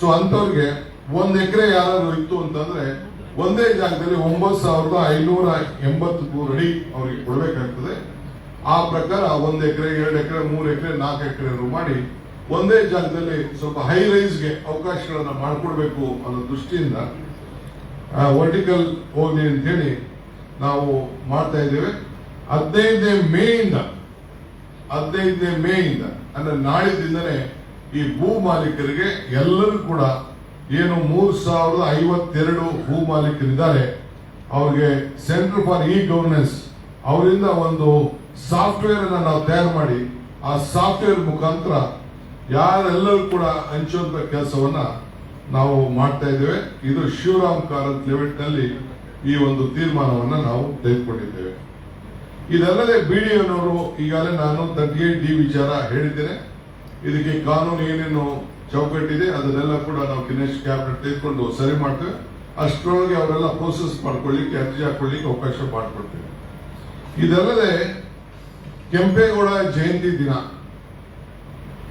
So ಅಂತವ್ರಿಗೆ 1 ಎಕರೆ ಯಾರು ಇತ್ತು ಅಂತಂದ್ರೆ ಒಂದೇ ಜಾಗದಲ್ಲಿ 9,583 ಅಡಿ ಅವ್ರಿಗೆ ಕೊಡಬೇಕಾಗ್ತದೆ. ಆ ಪ್ರಕಾರ 1 ಎಕರೆ 2 ಎಕರೆ 3 ಎಕರೆ 4 ಎಕರೆ ಮಾಡಿ ಒಂದೇ ಜಾಗದಲ್ಲಿ ಸ್ವಲ್ಪ ಹೈ ರೈಸ್ಗೆ ಅವಕಾಶಗಳನ್ನ ಮಾಡಿಕೊಡ್ಬೇಕು ಅನ್ನೋ ದೃಷ್ಟಿಯಿಂದ ವರ್ಟಿಕಲ್ ಹೋಗ್ಲಿ ಅಂತ ಹೇಳಿ ನಾವು ಮಾಡ್ತಾ ಇದ್ದೇವೆ. 15ನೇ ಮೇಯಿಂದ ಅಂದ್ರೆ ನಾಳಿದಿಂದನೇ ಈ ಭೂ ಮಾಲೀಕರಿಗೆ ಎಲ್ಲರೂ ಕೂಡ ಏನು 3,052 ಭೂ ಮಾಲೀಕರಿದ್ದಾರೆ ಅವ್ರಿಗೆ ಸೆಂಟರ್ ಫಾರ್ ಇ ಗವರ್ನೆನ್ಸ್ ಅವರಿಂದ ಒಂದು ಸಾಫ್ಟ್ವೇರ್ ಅನ್ನ ನಾವು ತಯಾರು ಮಾಡಿ ಆ ಸಾಫ್ಟ್ವೇರ್ ಮುಖಾಂತರ ಯಾರೆಲ್ಲರೂ ಕೂಡ ಹಂಚುವಂತ ಕೆಲಸವನ್ನ ನಾವು ಮಾಡ್ತಾ ಇದ್ದೇವೆ. ಇದು ಶಿವರಾಮ್ ಕಾರಂತ್ ಲಿಮಿಟ್ ನಲ್ಲಿ ಈ ಒಂದು ತೀರ್ಮಾನವನ್ನ ನಾವು ತೆಗೆದುಕೊಂಡಿದ್ದೇವೆ. ಇದಲ್ಲದೆ ಬಿಡಿಎನವರು ಈಗಾಗಲೇ ನಾನು 38D ವಿಚಾರ ಹೇಳಿದ್ದೇನೆ. ಇದಕ್ಕೆ ಕಾನೂನು ಏನೇನು ಚೌಕಟ್ಟಿದೆ ಅದನ್ನೆಲ್ಲ ಕೂಡ ನಾವು ದಿನೇಶ್ ಕ್ಯಾಬಿನೆಟ್ ತೆಗೆದುಕೊಂಡು ಸರಿ ಮಾಡ್ತೇವೆ. ಅಷ್ಟರೊಳಗೆ ಅವರೆಲ್ಲ ಪ್ರೋಸೆಸ್ ಮಾಡ್ಕೊಳ್ಳಿಕ್ಕೆ ಅರ್ಜಿ ಹಾಕೊಳ್ಳಿಕ್ಕೆ ಅವಕಾಶ ಮಾಡಿಕೊಡ್ತೇವೆ. ಇದಲ್ಲದೆ ಕೆಂಪೇಗೌಡ ಜಯಂತಿ ದಿನ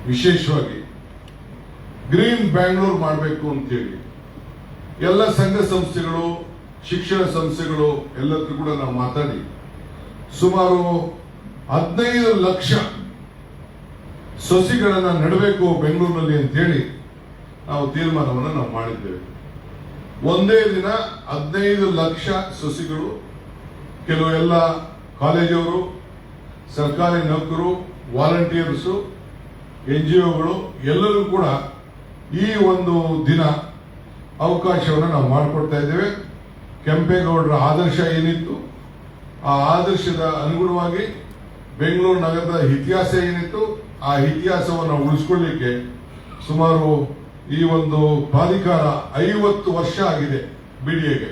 ವಿಶೇಷವಾಗಿ ಗ್ರೀನ್ ಬ್ಯಾಂಗ್ಳೂರ್ ಮಾಡಬೇಕು ಅಂತೇಳಿ ಎಲ್ಲ ಸಂಘ ಸಂಸ್ಥೆಗಳು ಶಿಕ್ಷಣ ಸಂಸ್ಥೆಗಳು ಎಲ್ಲದಕ್ಕೂ ಕೂಡ ನಾವು ಮಾತಾಡಿ ಸುಮಾರು 15 ಲಕ್ಷ ಸಸಿಗಳನ್ನ ನೆಡಬೇಕು ಬೆಂಗಳೂರಿನಲ್ಲಿ ಅಂತ ಹೇಳಿ ನಾವು ತೀರ್ಮಾನವನ್ನು ನಾವು ಮಾಡಿದ್ದೇವೆ. ಒಂದೇ ದಿನ 15 ಲಕ್ಷ ಸಸಿಗಳು ಕೆಲವು ಎಲ್ಲ ಕಾಲೇಜವರು, ಸರ್ಕಾರಿ ನೌಕರು, ವಾಲಂಟಿಯರ್ಸ್, NGOಗಳು ಎಲ್ಲರೂ ಕೂಡ ಈ ಒಂದು ದಿನ ಅವಕಾಶವನ್ನು ನಾವು ಮಾಡಿಕೊಡ್ತಾ ಇದ್ದೇವೆ. ಕೆಂಪೇಗೌಡರ ಆದರ್ಶ ಏನಿತ್ತು ಆ ಆದರ್ಶದ ಅನುಗುಣವಾಗಿ ಬೆಂಗಳೂರು ನಗರದ ಇತಿಹಾಸ ಏನಿತ್ತು ಆ ಇತಿಹಾಸವನ್ನು ಉಳಿಸಿಕೊಳ್ಳಿಕ್ಕೆ ಸುಮಾರು ಈ ಒಂದು ಪ್ರಾಧಿಕಾರ 50 ವರ್ಷ ಆಗಿದೆ. ಬಿಡಿಎಗೆ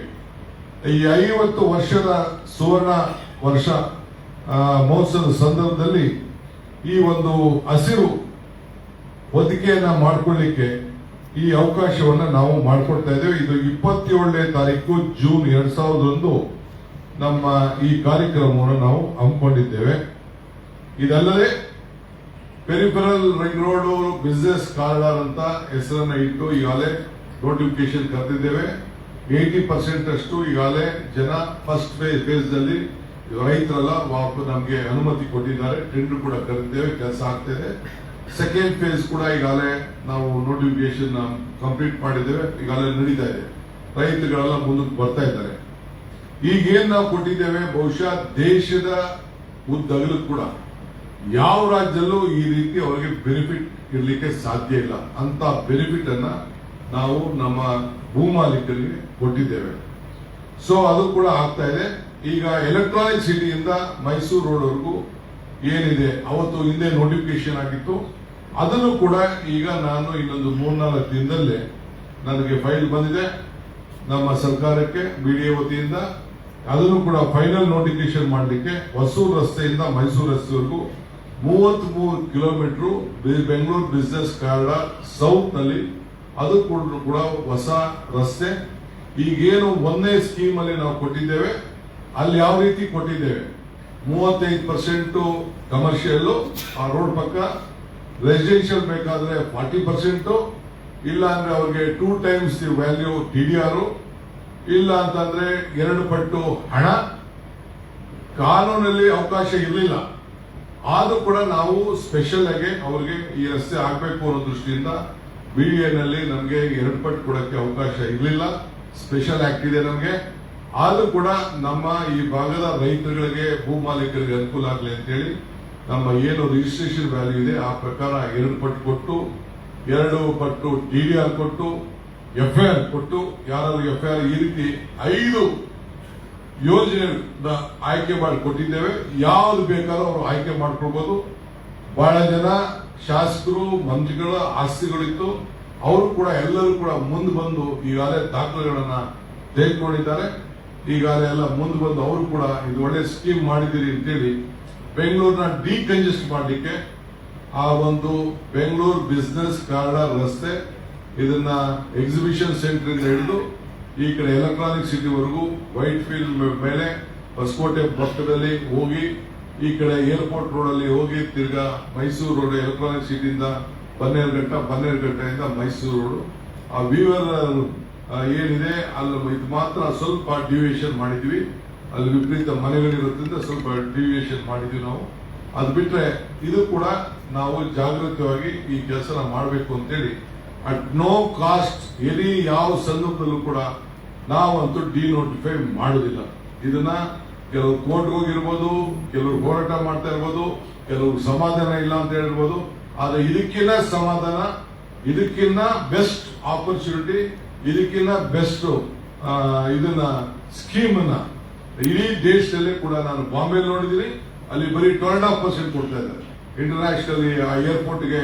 ಈ 50 ವರ್ಷದ ಸುವರ್ಣ ವರ್ಷ ಮಹೋತ್ಸವದ ಸಂದರ್ಭದಲ್ಲಿ ಈ ಒಂದು ಹಸಿರು ಹೊದಿಕೆಯನ್ನ ಮಾಡಿಕೊಳ್ಳಿಕ್ಕೆ ಈ ಅವಕಾಶವನ್ನ ನಾವು ಮಾಡಿಕೊಡ್ತಾ ಇದ್ದೇವೆ. ಇದು 27ನೇ ತಾರೀಕು ಜೂನ್ 2001 ನಮ್ಮ ಈ ಕಾರ್ಯಕ್ರಮವನ್ನು ನಾವು ಹಮ್ಮಿಕೊಂಡಿದ್ದೇವೆ. ಇದಲ್ಲದೆ peripheral ring road business corridor ಅಂತ ಹೆಸರನ್ನ ಇಟ್ಟು ಈಗಾಗಲೇ ನೋಟಿಫಿಕೇಶನ್ ಕರೆದಿದ್ದೇವೆ. 80% ಅಷ್ಟು ಈಗಾಗಲೇ ಜನ ಫಸ್ಟ್ ಫೇಸ್ ನಲ್ಲಿ ರೈತರೆಲ್ಲ ನಮಗೆ ಅನುಮತಿ ಕೊಟ್ಟಿದ್ದಾರೆ. ಟೆಂಡರ್ ಕೂಡ ಕರೆದಿದ್ದೇವೆ, ಕೆಲಸ ಆಗ್ತಿದೆ. ಸೆಕೆಂಡ್ ಫೇಸ್ ಕೂಡ ಈಗಾಗಲೇ ನಾವು ನೋಟಿಫಿಕೇಶನ್ ಕಂಪ್ಲೀಟ್ ಮಾಡಿದ್ದೇವೆ, ಈಗಾಗಲೇ ನಡೀತಾ ಇದೆ. ರೈತರುಗಳೆಲ್ಲ ಮುಂದಕ್ಕೆ ಬರ್ತಾ ಇದ್ದಾರೆ. ಈಗೇನ್ ನಾವು ಕೊಟ್ಟಿದ್ದೇವೆ ಬಹುಶಃ ದೇಶದ ಉದ್ದಗಲೂ ಕೂಡ ಯಾವ ರಾಜ್ಯದಲ್ಲೂ ಈ ರೀತಿ ಅವರಿಗೆ ಬೆನಿಫಿಟ್ ಇರಲಿಕ್ಕೆ ಸಾಧ್ಯ ಇಲ್ಲ. ಅಂತ ಬೆನಿಫಿಟ್ ಅನ್ನ ನಾವು ನಮ್ಮ ಭೂ ಮಾಲೀಕರಿಗೆ ಕೊಟ್ಟಿದ್ದೇವೆ. ಸೊ ಅದು ಕೂಡ ಆಗ್ತಾ ಇದೆ. ಈಗ ಎಲೆಕ್ಟ್ರಾನಿಕ್ ಸಿಟಿಯಿಂದ ಮೈಸೂರು ರೋಡ್ ವರೆಗೂ ಏನಿದೆ ಅವತ್ತು ಹಿಂದೆ ನೋಟಿಫಿಕೇಶನ್ ಆಗಿತ್ತು, ಅದನ್ನು ಕೂಡ ಈಗ ನಾನು ಇನ್ನೊಂದು 3-4 ದಿನದಲ್ಲೇ ನನಗೆ ಫೈಲ್ ಬಂದಿದೆ ನಮ್ಮ ಸರ್ಕಾರಕ್ಕೆ ಬಿಡಿಎ ವತಿಯಿಂದ. ಅದನ್ನು ಕೂಡ ಫೈನಲ್ ನೋಟಿಫಿಕೇಶನ್ ಮಾಡಲಿಕ್ಕೆ ಹೊಸೂರು ರಸ್ತೆಯಿಂದ ಮೈಸೂರು ರಸ್ತೆವರೆಗೂ 33 kilometre Bengaluru business corridor south ನಲ್ಲಿ ಅದು ಕೂಡ ಹೊಸ ರಸ್ತೆ. ಈಗೇನು ಒಂದೇ ಸ್ಕೀಮ್ ಅಲ್ಲಿ ನಾವು ಕೊಟ್ಟಿದ್ದೇವೆ ಅಲ್ಲಿ ಯಾವ ರೀತಿ ಕೊಟ್ಟಿದ್ದೇವೆ 35% ಕಮರ್ಷಿಯಲ್ ಆ ರೋಡ್ ಪಕ್ಕ, ರೆಸಿಡೆನ್ಷಿಯಲ್ ಬೇಕಾದ್ರೆ 40%, ಇಲ್ಲ ಅಂದ್ರೆ ಅವ್ರಿಗೆ 2 times ದಿ ವ್ಯಾಲ್ಯೂ TDR, ಇಲ್ಲ ಅಂತಂದ್ರೆ 2 ಪಟ್ಟು ಹಣ. ಕಾನೂನಲ್ಲಿ ಅವಕಾಶ ಇರಲಿಲ್ಲ, ಆದ್ರೂ ಕೂಡ ನಾವು ಸ್ಪೆಷಲ್ ಆಗಿ ಅವ್ರಿಗೆ ಈ ರಸ್ತೆ ಆಗ್ಬೇಕು ಅನ್ನೋ ದೃಷ್ಟಿಯಿಂದ ಬಿಡಿಎನಲ್ಲಿ ನಮಗೆ 2 ಪಟ್ಟು ಕೊಡಕ್ಕೆ ಅವಕಾಶ ಇರಲಿಲ್ಲ. ಸ್ಪೆಷಲ್ ಆಕ್ಟ್ ಇದೆ ನಮಗೆ. ಆದ್ರೂ ಕೂಡ ನಮ್ಮ ಈ ಭಾಗದ ರೈತರುಗಳಿಗೆ ಭೂ ಮಾಲೀಕರಿಗೆ ಅನುಕೂಲ ಆಗಲಿ ಅಂತೇಳಿ ನಮ್ಮ ಏನು ರಿಜಿಸ್ಟ್ರೇಷನ್ ವ್ಯಾಲ್ಯೂ ಇದೆ ಆ ಪ್ರಕಾರ 2 ಪಟ್ಟು ಕೊಟ್ಟು, 2 ಪಟ್ಟು TDR ಕೊಟ್ಟು, FIR ಕೊಟ್ಟು, ಯಾರಾದ್ರೂ FIR ಈ ರೀತಿ 5 ಯೋಜನೆ ಆಯ್ಕೆ ಮಾಡಿ ಕೊಟ್ಟಿದ್ದೇವೆ. ಯಾವ್ದು ಬೇಕಾದ್ರೂ ಅವರು ಆಯ್ಕೆ ಮಾಡ್ಕೊಳ್ಬಹುದು. ಬಹಳ ಜನ ಶಾಸಕರು ಮಂತ್ರಿಗಳ ಆಸ್ತಿಗಳಿತ್ತು, ಅವರು ಕೂಡ ಎಲ್ಲರೂ ಕೂಡ ಮುಂದೆ ಬಂದು ಈಗಾಗಲೇ ದಾಖಲೆಗಳನ್ನ ತೆಗೆದುಕೊಂಡಿದ್ದಾರೆ. ಈಗಾಗಲೇ ಎಲ್ಲ ಮುಂದೆ ಬಂದು ಅವರು ಕೂಡ ಇದು ಒಳ್ಳೆ ಸ್ಕೀಮ್ ಮಾಡಿದ್ದೀರಿ ಅಂತೇಳಿ ಬೆಂಗಳೂರಿನ ಡಿಕಂಜೆಸ್ಟ್ ಮಾಡಲಿಕ್ಕೆ ಆ ಒಂದು ಬೆಂಗಳೂರು ಬಿಸಿನೆಸ್ ಕಾರಿಡಾರ್ ರಸ್ತೆ ಇದನ್ನ ಎಕ್ಸಿಬಿಷನ್ ಸೆಂಟರ್ ಇಂದ ಹಿಡಿದು ಈ ಕಡೆ ಎಲೆಕ್ಟ್ರಾನಿಕ್ ಸಿಟಿವರೆಗೂ ವೈಟ್ ಫೀಲ್ಡ್ ಮೇಲೆ ಹೊಸಕೋಟೆ ಪಕ್ಕದಲ್ಲಿ ಹೋಗಿ ಈ ಕಡೆ ಏರ್ಪೋರ್ಟ್ ರೋಡ್ ಅಲ್ಲಿ ಹೋಗಿ ತಿರ್ಗಾ ಮೈಸೂರು ರೋಡ್ ಎಲೆಕ್ಟ್ರಾನಿಕ್ ಸಿಟಿಯಿಂದ ಬನ್ನೇರುಘಟ್ಟದಿಂದ ಮೈಸೂರು ರೋಡ್ ಆ ವೀವರ್ ಏನಿದೆ ಅಲ್ಲಿ ಇದು ಮಾತ್ರ ಸ್ವಲ್ಪ ಡಿವಿಯೇಷನ್ ಮಾಡಿದ್ವಿ. ಅಲ್ಲಿ ವಿಪರೀತ ಮನೆಗಳಿರೋದ್ರಿಂದ ಸ್ವಲ್ಪ ಡಿವಿಯೇಷನ್ ಮಾಡಿದ್ವಿ ನಾವು. ಅದು ಬಿಟ್ರೆ ಇದು ಕೂಡ ನಾವು ಜಾಗೃತವಾಗಿ ಈ ಕೆಲಸನ ಮಾಡಬೇಕು ಅಂತೇಳಿ ಅಟ್ ನೋ ಕಾಸ್ಟ್ ಎಲ್ಲಿ ಯಾವ ಸಂದರ್ಭದಲ್ಲೂ ಕೂಡ ನಾವಂತೂ ಡಿನೋಟಿಫೈ ಮಾಡುದಿಲ್ಲ. ಇದನ್ನ ಕೆಲವರು ಕೋರ್ಟ್ಗೆ ಹೋಗಿರ್ಬೋದು, ಕೆಲವರು ಹೋರಾಟ ಮಾಡ್ತಾ ಇರ್ಬೋದು, ಕೆಲವರು ಸಮಾಧಾನ ಇಲ್ಲ ಅಂತ ಹೇಳಿರ್ಬೋದು. ಆದ್ರೆ ಇದಕ್ಕಿನ್ನ ಸಮಾಧಾನ, ಇದಕ್ಕಿನ್ನ ಬೆಸ್ಟ್ ಆಪರ್ಚುನಿಟಿ, ಇದಕ್ಕಿನ್ನ ಬೆಸ್ಟ್ ಇದನ್ನ ಸ್ಕೀಮ್ ಅನ್ನ ಇಡೀ ದೇಶದಲ್ಲೇ ಕೂಡ ನಾನು ಬಾಂಬೆಲಿ ನೋಡಿದ್ದೀನಿ. ಅಲ್ಲಿ ಬರೀ 12.5% ಕೊಡ್ತಾ ಇದ್ದಾರೆ. ಇಂಟರ್ನ್ಯಾಷನಲ್ ಏರ್ಪೋರ್ಟ್ಗೆ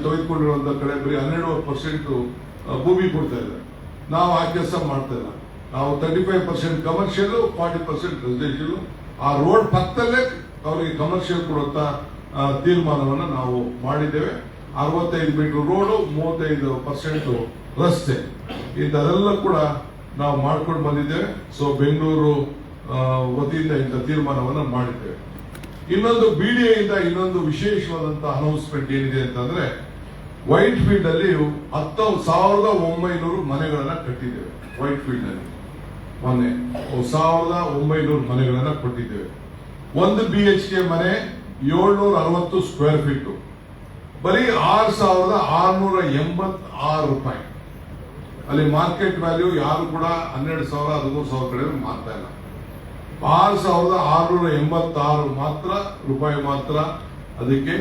ತೆಗೆದುಕೊಂಡಿರುವಂತ ಕಡೆ ಬರೀ 12% ಭೂಮಿ ಕೊಡ್ತಾ ಇದ್ದಾರೆ. ನಾವು ಆ ಕೆಲಸ ಮಾಡ್ತಾ ಇಲ್ಲ. ನಾವು 35% ಕಮರ್ಷಿಯಲ್, 40% ರೆಸಿಡೆನ್ಷಿಯಲ್. ಆ ರೋಡ್ ಪಕ್ಕದಲ್ಲೇ ಅವರಿಗೆ ಕಮರ್ಷಿಯಲ್ ಕೊಡುವಂತ ತೀರ್ಮಾನವನ್ನು ನಾವು ಮಾಡಿದ್ದೇವೆ. 65 ಮೀಟರ್ ರೋಡು, 35% ರಸ್ತೆ, ಇಂಥದೆಲ್ಲ ಕೂಡ ನಾವು ಮಾಡ್ಕೊಂಡು ಬಂದಿದ್ದೇವೆ. ಸೊ ಬೆಂಗಳೂರು ವತಿಯಿಂದ ಇಂಥ ತೀರ್ಮಾನವನ್ನು ಮಾಡಿದ್ದೇವೆ. ಇನ್ನೊಂದು BDA ಇಂದ ಇನ್ನೊಂದು ವಿಶೇಷವಾದಂತಹ ಅನೌನ್ಸ್ಮೆಂಟ್ ಏನಿದೆ ಅಂತಂದ್ರೆ, ವೈಟ್ ಫೀಲ್ಡ್ ಅಲ್ಲಿ 1900 ಮನೆಗಳನ್ನ ಕಟ್ಟಿದ್ದೇವೆ. ವೈಟ್ ಫೀಲ್ಡ್ ನಲ್ಲಿ ಮೊನ್ನೆ 1900 ಮನೆಗಳನ್ನ ಕೊಟ್ಟಿದ್ದೇವೆ. 1 BHK ಮನೆ 760 ಸ್ಕ್ವೇರ್ ಫೀಟ್, ಬರೀ 6,686 ರೂಪಾಯಿ. ಅಲ್ಲಿ ಮಾರ್ಕೆಟ್ ವ್ಯಾಲ್ಯೂ ಯಾರು ಕೂಡ 12,000 13,000 ಕಡೆ ಮಾರ್ತಾ ಇಲ್ಲ. 6,686 ಮಾತ್ರ ರೂಪಾಯಿ ಮಾತ್ರ. ಅದಕ್ಕೆ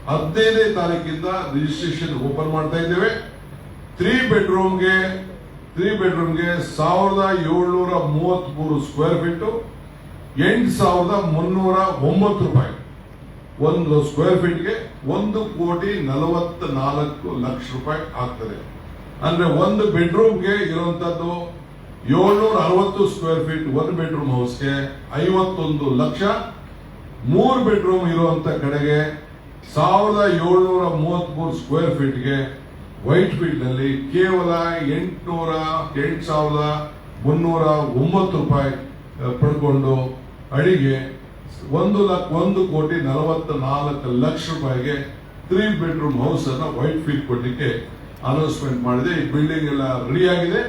15ನೇ ತಾರೀಕಿಂದ ರಿಜಿಸ್ಟ್ರೇಷನ್ ಓಪನ್ ಮಾಡ್ತಾ ಇದ್ದೇವೆ. 3 ಬೆಡ್ರೂಮ್ಗೆ 1,733 ಸ್ಕ್ವೇರ್ ಫೀಟ್, 8,309 ರೂಪಾಯಿ. ಒಂದು ಸ್ಕ್ವೇರ್ ಫೀಟ್ಗೆ 1,44,00,000 ರೂಪಾಯಿ ಆಗ್ತದೆ. ಅಂದ್ರೆ ಒಂದು ಬೆಡ್ರೂಮ್ಗೆ ಇರುವಂತದ್ದು 760 ಸ್ಕ್ವೇರ್ ಫೀಟ್ 1 ಬೆಡ್ರೂಮ್ ಹೌಸ್ಗೆ 51 ಲಕ್ಷ. 3 ಬೆಡ್ರೂಮ್ ಇರುವಂತ ಕಡೆಗೆ 1,733 ಸ್ಕ್ವೇರ್ ಫೀಟ್ಗೆ ವೈಟ್ ಫೀಲ್ಡ್ ನಲ್ಲಿ ಕೇವಲ 8,309 ರೂಪಾಯಿ ಪಡ್ಕೊಂಡು ಅಡಿಗೆ 1,44,00,000 ರೂಪಾಯಿಗೆ 3 ಬೆಡ್ರೂಮ್ ಹೌಸ್ ಅನ್ನ ವೈಟ್ ಫೀಲ್ಡ್ ಕೊಡ್ಲಿಕ್ಕೆ ಅನೌನ್ಸ್ಮೆಂಟ್ ಮಾಡಿದೆ. ಈ ಬಿಲ್ಡಿಂಗ್ ಎಲ್ಲ ರೆಡಿ ಆಗಿದೆ.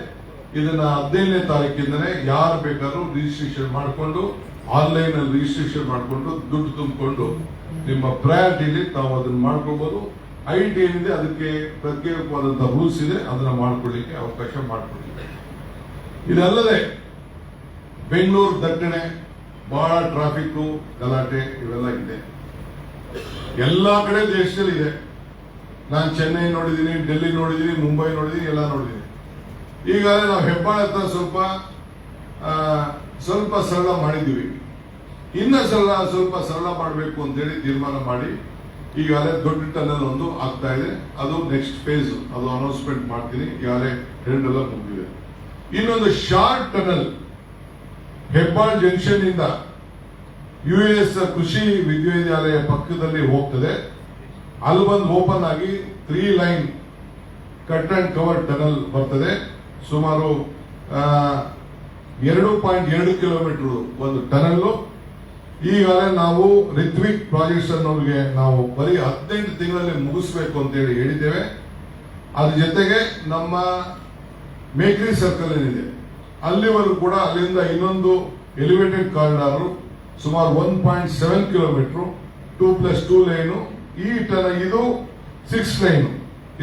ಇದನ್ನ 15ನೇ ತಾರೀಕಿಂದನೇ ಯಾರು ಬೇಕಾದ್ರೂ ರಿಜಿಸ್ಟ್ರೇಷನ್ ಮಾಡಿಕೊಂಡು, ಆನ್ಲೈನ್ ಅಲ್ಲಿ ರಿಜಿಸ್ಟ್ರೇಷನ್ ಮಾಡಿಕೊಂಡು ದುಡ್ಡು ತುಂಬಿಕೊಂಡು ನಿಮ್ಮ ಪ್ರಯಾರಿಟಿಲಿ ತಾವು ಅದನ್ನ ಮಾಡ್ಕೊಳ್ಬಹುದು. ಐಟಿ ಏನಿದೆ ಅದಕ್ಕೆ ಪ್ರತ್ಯೇಕವಾದಂತಹ ರೂಲ್ಸ್ ಇದೆ, ಅದನ್ನ ಮಾಡ್ಕೊಳ್ಳಿಕ್ಕೆ ಅವಕಾಶ ಮಾಡಿಕೊಟ್ಟಿದೆ. ಇದಲ್ಲದೆ ಬೆಂಗಳೂರು ದಟ್ಟಣೆ, ಬಹಳ ಟ್ರಾಫಿಕ್ ಗಲಾಟೆ ಇವೆಲ್ಲ ಇದೆ. ಎಲ್ಲಾ ಕಡೆ ದೇಶದಲ್ಲಿ ಇದೆ. ನಾನು ಚೆನ್ನೈ ನೋಡಿದ್ದೀನಿ, ಡೆಲ್ಲಿ ನೋಡಿದ್ದೀನಿ, ಮುಂಬೈ ನೋಡಿದ್ದೀನಿ, ಎಲ್ಲ ನೋಡಿದ್ದೀನಿ. ಈಗಾಗಲೇ ನಾವು ಹೆಬ್ಬಾಳ ಹತ್ರ ಸ್ವಲ್ಪ ಸರಳ ಮಾಡಿದ್ದೀವಿ. ಇನ್ನ ಸ್ವಲ್ಪ ಸರಳ ಮಾಡಬೇಕು ಅಂತೇಳಿ ತೀರ್ಮಾನ ಮಾಡಿ ಈಗಾಗಲೇ ದೊಡ್ಡ ಟನಲ್ ಒಂದು ಆಗ್ತಾ ಇದೆ. ಅದು ನೆಕ್ಸ್ಟ್ ಫೇಸ್, ಅದು ಅನೌನ್ಸ್ಮೆಂಟ್ ಮಾಡ್ತೀನಿ. ಈಗಾಗಲೇ ಟೆಂಡರ್ ಮುಗಿದಿದೆ. ಇನ್ನೊಂದು ಶಾರ್ಟ್ ಟನಲ್ ಹೆಬ್ಬಾಳ್ ಜಂಕ್ಷನ್ ಇಂದ US ಕೃಷಿ ವಿಶ್ವವಿದ್ಯಾಲಯ ಪಕ್ಕದಲ್ಲಿ ಹೋಗ್ತದೆ. ಅಲ್ಲಿ ಬಂದು ಓಪನ್ ಆಗಿ 3 line cut and cover tunnel ಬರ್ತದೆ. ಸುಮಾರು 2.2 ಕಿಲೋಮೀಟರ್ ಒಂದು ಟನಲ್. ಈಗಾಗಲೇ ನಾವು ರಿತ್ವಿಕ್ ಪ್ರಾಜೆಕ್ಟ್ಸ್ ಅನ್ನೋರಿಗೆ ನಾವು ಬರೀ 18 ತಿಂಗಳಲ್ಲಿ ಮುಗಿಸ್ಬೇಕು ಅಂತೇಳಿ ಹೇಳಿದ್ದೇವೆ. ಅದ್ರ ಜೊತೆಗೆ ನಮ್ಮ ಮೇಕ್ರಿ ಸರ್ಕಲ್ ಏನಿದೆ ಅಲ್ಲಿವರೆಗೂ ಕೂಡ ಅಲ್ಲಿಂದ ಇನ್ನೊಂದು ಎಲಿವೇಟೆಡ್ ಕಾರಿಡಾರ್ ಸುಮಾರು 1.7 ಕಿಲೋಮೀಟರ್ 2+2 ಲೈನು. ಈ ಟನಲ್ ಇದು 6 ಲೈನು,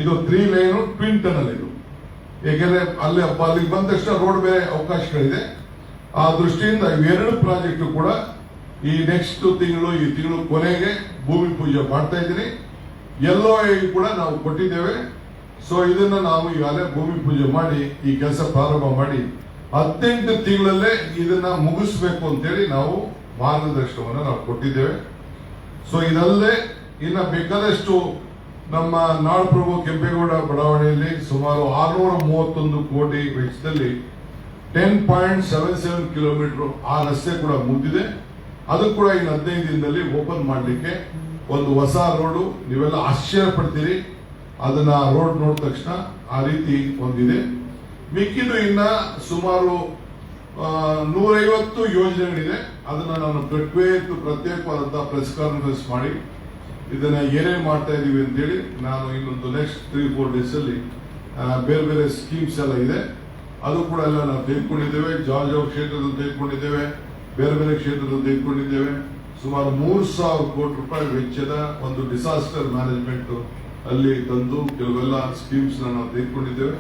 ಇದು 3 ಲೈನು ಟ್ವಿನ್ ಟನಲ್. ಇದು ಏಕೆಂದ್ರೆ ಅಲ್ಲಿಗೆ ಬಂದ ತಕ್ಷಣ ರೋಡ್ ಬೇರೆ ಅವಕಾಶಗಳಿದೆ. ಆ ದೃಷ್ಟಿಯಿಂದ ಇವೆರಡು ಪ್ರಾಜೆಕ್ಟ್ ಕೂಡ ಈ ನೆಕ್ಸ್ಟ್ ತಿಂಗಳು, ಈ ತಿಂಗಳು ಕೊನೆಗೆ ಭೂಮಿ ಪೂಜೆ ಮಾಡ್ತಾ ಇದ್ದೀನಿ. LOI ಕೂಡ ನಾವು ಕೊಟ್ಟಿದ್ದೇವೆ. ಸೊ ಇದನ್ನ ನಾವು ಈಗಾಗಲೇ ಭೂಮಿ ಪೂಜೆ ಮಾಡಿ ಈ ಕೆಲಸ ಪ್ರಾರಂಭ ಮಾಡಿ 18 ತಿಂಗಳಲ್ಲೇ ಇದನ್ನ ಮುಗಿಸ್ಬೇಕು ಅಂತೇಳಿ ನಾವು ಮಾರ್ಗದರ್ಶನವನ್ನು ನಾವು ಕೊಟ್ಟಿದ್ದೇವೆ. ಸೊ ಇದಲ್ಲದೆ ಇನ್ನ ಬೇಕಾದಷ್ಟು ನಮ್ಮ ನಾಡಪ್ರಭು ಕೆಂಪೇಗೌಡ ಬಡಾವಣೆಯಲ್ಲಿ ಸುಮಾರು 631 ಕೋಟಿ ವೆಚ್ಚದಲ್ಲಿ 10.77 ಕಿಲೋಮೀಟರ್ ಆ ರಸ್ತೆ ಕೂಡ ಮುಗಿದಿದೆ. ಅದು ಕೂಡ ಇನ್ನು 15 ದಿನದಲ್ಲಿ ಓಪನ್ ಮಾಡಲಿಕ್ಕೆ ಒಂದು ಹೊಸ ರೋಡು. ನೀವೆಲ್ಲ ಆಶ್ಚರ್ಯ ಪಡ್ತೀರಿ ಅದನ್ನ ರೋಡ್ ನೋಡಿದ ತಕ್ಷಣ. ಆ ರೀತಿ ಒಂದಿದೆ. ಮಿಕ್ಕಿದು ಇನ್ನ ಸುಮಾರು 150 ಯೋಜನೆಗಳಿದೆ. ಅದನ್ನ ನಾನು ಪ್ರತ್ಯೇಕವಾದಂತಹ ಪ್ರೆಸ್ ಕಾನ್ಫರೆನ್ಸ್ ಮಾಡಿ ಇದನ್ನ ಏನೇನು ಮಾಡ್ತಾ ಇದೀವಿ ಅಂತೇಳಿ ನಾನು ಇನ್ನೊಂದು ನೆಕ್ಸ್ಟ್ 3-4 ಡೇಸ್ ಅಲ್ಲಿ ಬೇರೆ ಬೇರೆ ಸ್ಕೀಮ್ಸ್ ಎಲ್ಲ ಇದೆ. ಅದು ಕೂಡ ಎಲ್ಲ ನಾವು ತೆಗೆದುಕೊಂಡಿದ್ದೇವೆ. ಜಾರ್ಜ್ ಅವ್ರ ಕ್ಷೇತ್ರದಲ್ಲಿ ತೆಗೆದುಕೊಂಡಿದ್ದೇವೆ, ಬೇರೆ ಬೇರೆ ಕ್ಷೇತ್ರದಲ್ಲಿ ತೆಗೆದುಕೊಂಡಿದ್ದೇವೆ. ಸುಮಾರು 3,000 ಕೋಟಿ ರೂಪಾಯಿ ವೆಚ್ಚದ ಒಂದು ಡಿಸಾಸ್ಟರ್ ಮ್ಯಾನೇಜ್ಮೆಂಟ್ ಅಲ್ಲಿ ತಂದು ಕೆಲವೆಲ್ಲ ಸ್ಕೀಮ್ಸ್ ನಾವು ತೆಗೆದುಕೊಂಡಿದ್ದೇವೆ.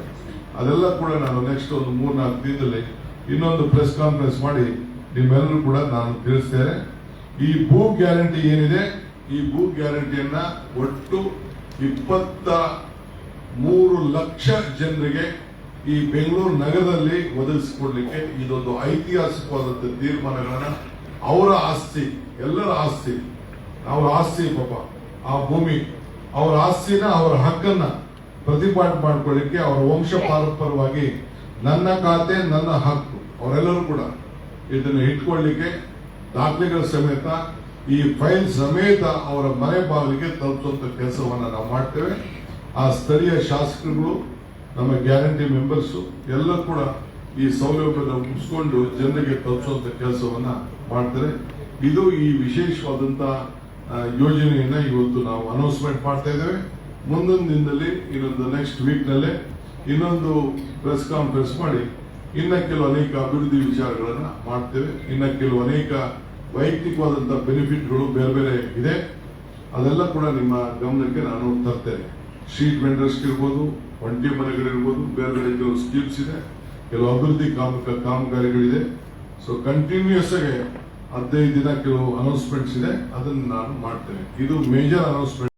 ಅದೆಲ್ಲ ಕೂಡ ನಾನು ನೆಕ್ಸ್ಟ್ ಒಂದು 3-4 ದಿನದಲ್ಲಿ ಇನ್ನೊಂದು ಪ್ರೆಸ್ ಕಾನ್ಫರೆನ್ಸ್ ಮಾಡಿ ನಿಮ್ಮೆಲ್ಲರೂ ಕೂಡ ನಾನು ತಿಳಿಸ್ತೇನೆ. ಈ ಭೂ ಗ್ಯಾರಂಟಿ ಏನಿದೆ, ಈ ಭೂ ಗ್ಯಾರಂಟಿಯನ್ನ ಒಟ್ಟು 23 ಲಕ್ಷ ಜನರಿಗೆ ಈ ಬೆಂಗಳೂರು ನಗರದಲ್ಲಿ ಒದಗಿಸಿಕೊಡ್ಲಿಕ್ಕೆ ಇದೊಂದು ಐತಿಹಾಸಿಕವಾದಂತಹ ತೀರ್ಮಾನಗಳನ್ನ, ಅವರ ಆಸ್ತಿ, ಎಲ್ಲರ ಆಸ್ತಿ, ಅವರ ಆಸ್ತಿ ಪಾಪ ಆ ಭೂಮಿ, ಅವರ ಆಸ್ತಿನ, ಅವರ ಹಕ್ಕನ್ನ ಪ್ರತಿಪಾದನೆ ಮಾಡ್ಕೊಳ್ಳಿಕ್ಕೆ ಅವರ ವಂಶ ಪಾರಂಪರವಾಗಿ ನನ್ನ ಖಾತೆ ನನ್ನ ಹಕ್ಕು, ಅವರೆಲ್ಲರೂ ಕೂಡ ಇದನ್ನು ಇಟ್ಕೊಳ್ಳಿಕ್ಕೆ ದಾಖಲೆಗಳ ಸಮೇತ ಈ ಫೈಲ್ ಸಮೇತ ಅವರ ಮನೆ ಬಾಗಿಲಿಗೆ ತಲುಪಿಸುವಂತ ಕೆಲಸವನ್ನ ನಾವು ಮಾಡ್ತೇವೆ. ಆ ಸ್ಥಳೀಯ ಶಾಸಕರುಗಳು, ನಮ್ಮ ಗ್ಯಾರಂಟಿ ಮೆಂಬರ್ಸ್ ಎಲ್ಲ ಕೂಡ ಈ ಸೌಲಭ್ಯವನ್ನು ಮುಗಿಸ್ಕೊಂಡು ಜನರಿಗೆ ತಲುಪಿಸುವಂತ ಕೆಲಸವನ್ನ ಮಾಡ್ತಾರೆ. ಇದು ಈ ವಿಶೇಷವಾದಂತಹ ಯೋಜನೆಯನ್ನ ಇವತ್ತು ನಾವು ಅನೌನ್ಸ್ಮೆಂಟ್ ಮಾಡ್ತಾ ಇದ್ದೇವೆ. ಮುಂದಿನ ದಿನದಲ್ಲಿ ಇನ್ನೊಂದು ನೆಕ್ಸ್ಟ್ ವೀಕ್ ನಲ್ಲೇ ಇನ್ನೊಂದು ಪ್ರೆಸ್ ಕಾನ್ಫರೆನ್ಸ್ ಮಾಡಿ ಇನ್ನ ಕೆಲವು ಅನೇಕ ಅಭಿವೃದ್ಧಿ ವಿಚಾರಗಳನ್ನ ಮಾಡ್ತೇವೆ. ಇನ್ನ ಕೆಲವು ಅನೇಕ ವೈಯಕ್ತಿಕವಾದಂತಹ ಬೆನಿಫಿಟ್ಗಳು ಬೇರೆ ಬೇರೆ ಇದೆ, ಅದೆಲ್ಲ ಕೂಡ ನಿಮ್ಮ ಗಮನಕ್ಕೆ ನಾನು ತರ್ತೇನೆ. ಸ್ಟ್ರೀಟ್ ವೆಂಡರ್ಸ್ ಇರ್ಬೋದು, ಒಂಟಿ ಮನೆಗಳಿರ್ಬೋದು, ಬೇರೆ ಬೇರೆ ಕೆಲವು ಸ್ಕೀಮ್ಸ್ ಇದೆ, ಕೆಲವು ಅಭಿವೃದ್ಧಿ ಕಾಮಗಾರಿಗಳಿದೆ. ಸೊ ಕಂಟಿನ್ಯೂಸ್ ಆಗಿ 15 ದಿನ ಕೆಲವು ಅನೌನ್ಸ್ಮೆಂಟ್ಸ್ ಇದೆ, ಅದನ್ನು ನಾನು ಮಾಡ್ತೇನೆ. ಇದು ಮೇಜರ್ ಅನೌನ್ಸ್ಮೆಂಟ್.